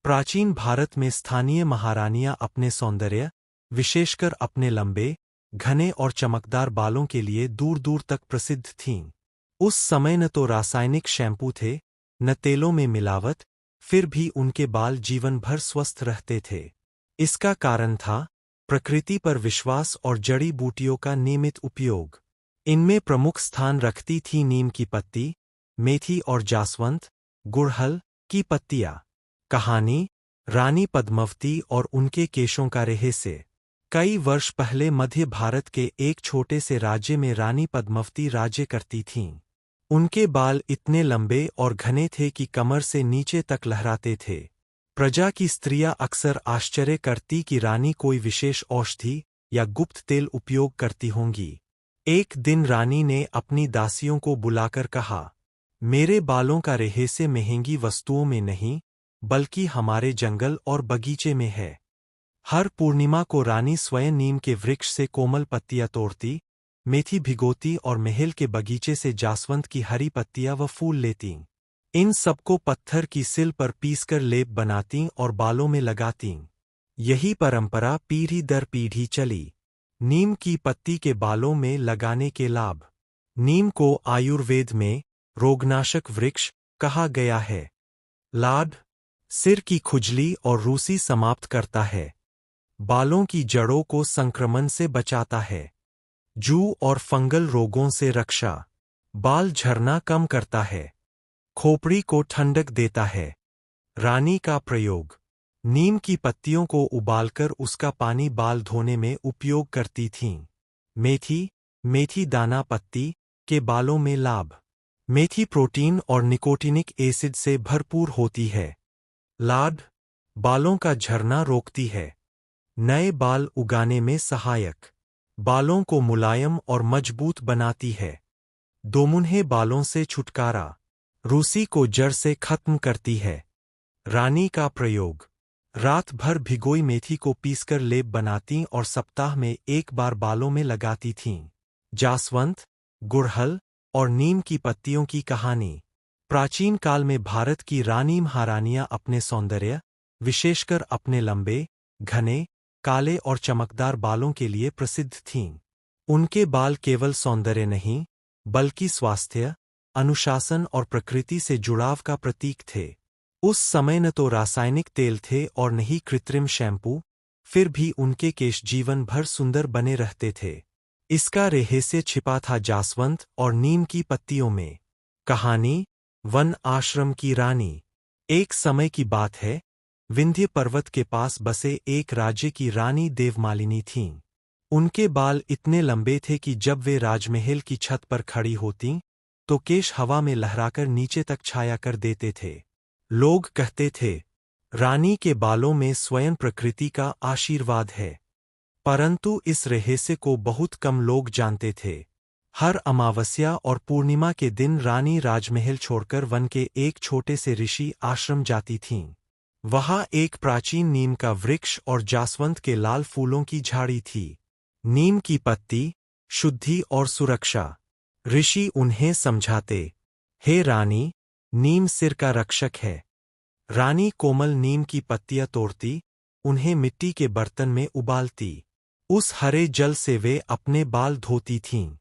प्राचीन भारत में स्थानीय महारानियां अपने सौंदर्य, विशेषकर अपने लंबे, घने और चमकदार बालों के लिए दूर दूर तक प्रसिद्ध थीं। उस समय न तो रासायनिक शैम्पू थे, न तेलों में मिलावट, फिर भी उनके बाल जीवन भर स्वस्थ रहते थे। इसका कारण था प्रकृति पर विश्वास और जड़ी बूटियों का नियमित उपयोग। इनमें प्रमुख स्थान रखती थी नीम की पत्ती, मेथी और जासवंत, गुड़हल की पत्तियां। कहानी रानी पद्मावती और उनके केशों का रहस्य। कई वर्ष पहले मध्य भारत के एक छोटे से राज्य में रानी पद्मावती राज्य करती थीं। उनके बाल इतने लंबे और घने थे कि कमर से नीचे तक लहराते थे। प्रजा की स्त्रियां अक्सर आश्चर्य करती कि रानी कोई विशेष औषधि या गुप्त तेल उपयोग करती होंगी। एक दिन रानी ने अपनी दासियों को बुलाकर कहा, मेरे बालों का रहस्य महंगी वस्तुओं में नहीं, बल्कि हमारे जंगल और बगीचे में है। हर पूर्णिमा को रानी स्वयं नीम के वृक्ष से कोमल पत्तियां तोड़ती, मेथी भिगोती और महल के बगीचे से जासवंत की हरी पत्तियां व फूल लेतीं। इन सबको पत्थर की सिल पर पीसकर लेप बनातीं और बालों में लगातीं। यही परंपरा पीढ़ी दर पीढ़ी चली। नीम की पत्ती के बालों में लगाने के लाभ। नीम को आयुर्वेद में रोगनाशक वृक्ष कहा गया है। लाभ: सिर की खुजली और रूसी समाप्त करता है। बालों की जड़ों को संक्रमण से बचाता है। जू और फंगल रोगों से रक्षा। बाल झड़ना कम करता है। खोपड़ी को ठंडक देता है। रानी का प्रयोग: नीम की पत्तियों को उबालकर उसका पानी बाल धोने में उपयोग करती थीं। मेथी दाना पत्ती के बालों में लाभ। मेथी प्रोटीन और निकोटिनिक एसिड से भरपूर होती है। लाभ: बालों का झड़ना रोकती है। नए बाल उगाने में सहायक। बालों को मुलायम और मजबूत बनाती है। दोमुन्हे बालों से छुटकारा। रूसी को जड़ से खत्म करती है। रानी का प्रयोग: रात भर भिगोई मेथी को पीसकर लेप बनातीं और सप्ताह में एक बार बालों में लगाती थीं। जासवंत, गुड़हल और नीम की पत्तियों की कहानी। प्राचीन काल में भारत की रानी महारानियां अपने सौंदर्य, विशेषकर अपने लंबे, घने, काले और चमकदार बालों के लिए प्रसिद्ध थीं। उनके बाल केवल सौंदर्य नहीं, बल्कि स्वास्थ्य, अनुशासन और प्रकृति से जुड़ाव का प्रतीक थे। उस समय न तो रासायनिक तेल थे और न ही कृत्रिम शैम्पू, फिर भी उनके केश जीवन भर सुंदर बने रहते थे। इसका रहस्य छिपा था जासवंत और नीम की पत्तियों में। कहानी वन आश्रम की रानी। एक समय की बात है, विंध्य पर्वत के पास बसे एक राज्य की रानी देवमालिनी थीं। उनके बाल इतने लंबे थे कि जब वे राजमहल की छत पर खड़ी होतीं, तो केश हवा में लहराकर नीचे तक छाया कर देते थे। लोग कहते थे, रानी के बालों में स्वयं प्रकृति का आशीर्वाद है। परंतु इस रहस्य को बहुत कम लोग जानते थे। हर अमावस्या और पूर्णिमा के दिन रानी राजमहल छोड़कर वन के एक छोटे से ऋषि आश्रम जाती थीं। वहां एक प्राचीन नीम का वृक्ष और जासवंत के लाल फूलों की झाड़ी थी। नीम की पत्ती, शुद्धि और सुरक्षा। ऋषि उन्हें समझाते, हे रानी, नीम सिर का रक्षक है। रानी कोमल नीम की पत्तियां तोड़ती, उन्हें मिट्टी के बर्तन में उबालती। उस हरे जल से वे अपने बाल धोती थीं।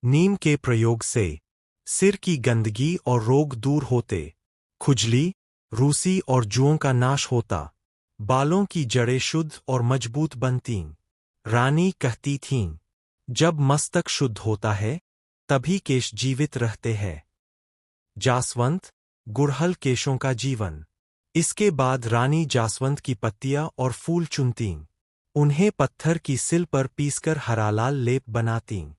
नीम के प्रयोग से सिर की गंदगी और रोग दूर होते। खुजली, रूसी और जुओं का नाश होता। बालों की जड़ें शुद्ध और मजबूत बनतीं। रानी कहती थीं, जब मस्तक शुद्ध होता है, तभी केश जीवित रहते हैं। जासवंत, गुड़हल केशों का जीवन। इसके बाद रानी जासवंत की पत्तियां और फूल चुनतीं। उन्हें पत्थर की सिल पर पीसकर हरा लाल लेप बनातीं।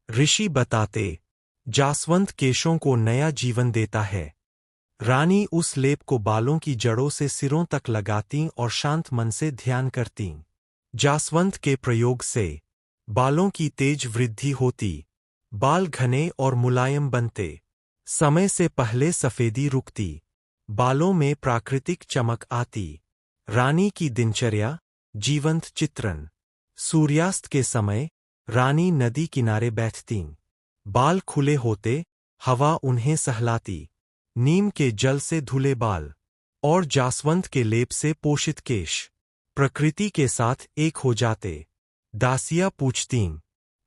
ऋषि बताते, जासवंत केशों को नया जीवन देता है। रानी उस लेप को बालों की जड़ों से सिरों तक लगातीं और शांत मन से ध्यान करतीं। जासवंत के प्रयोग से बालों की तेज वृद्धि होती। बाल घने और मुलायम बनते। समय से पहले सफेदी रुकती। बालों में प्राकृतिक चमक आती। रानी की दिनचर्या, जीवंत चित्रण। सूर्यास्त के समय रानी नदी किनारे बैठतीं। बाल खुले होते, हवा उन्हें सहलाती। नीम के जल से धुले बाल। और जासवंत के लेप से पोषित केश प्रकृति के साथ एक हो जाते। दासियां पूछतीं,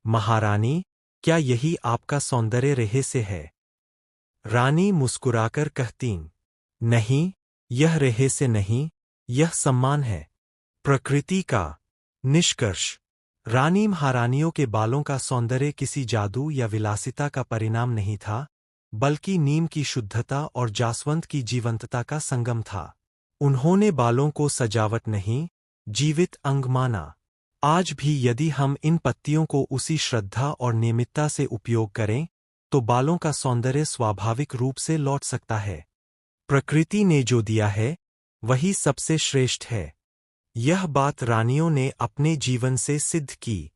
महारानी, क्या यही आपका सौंदर्य रहस्य है? रानी मुस्कुराकर कहतीं, नहीं, यह रहस्य नहीं, यह सम्मान है, प्रकृति का। निष्कर्ष। रानी महारानियों के बालों का सौंदर्य किसी जादू या विलासिता का परिणाम नहीं था, बल्कि नीम की शुद्धता और जासवंत की जीवंतता का संगम था। उन्होंने बालों को सजावट नहीं, जीवित अंग माना। आज भी यदि हम इन पत्तियों को उसी श्रद्धा और नियमितता से उपयोग करें, तो बालों का सौंदर्य स्वाभाविक रूप से लौट सकता है। प्रकृति ने जो दिया है, वही सबसे श्रेष्ठ है। यह बात रानियों ने अपने जीवन से सिद्ध की।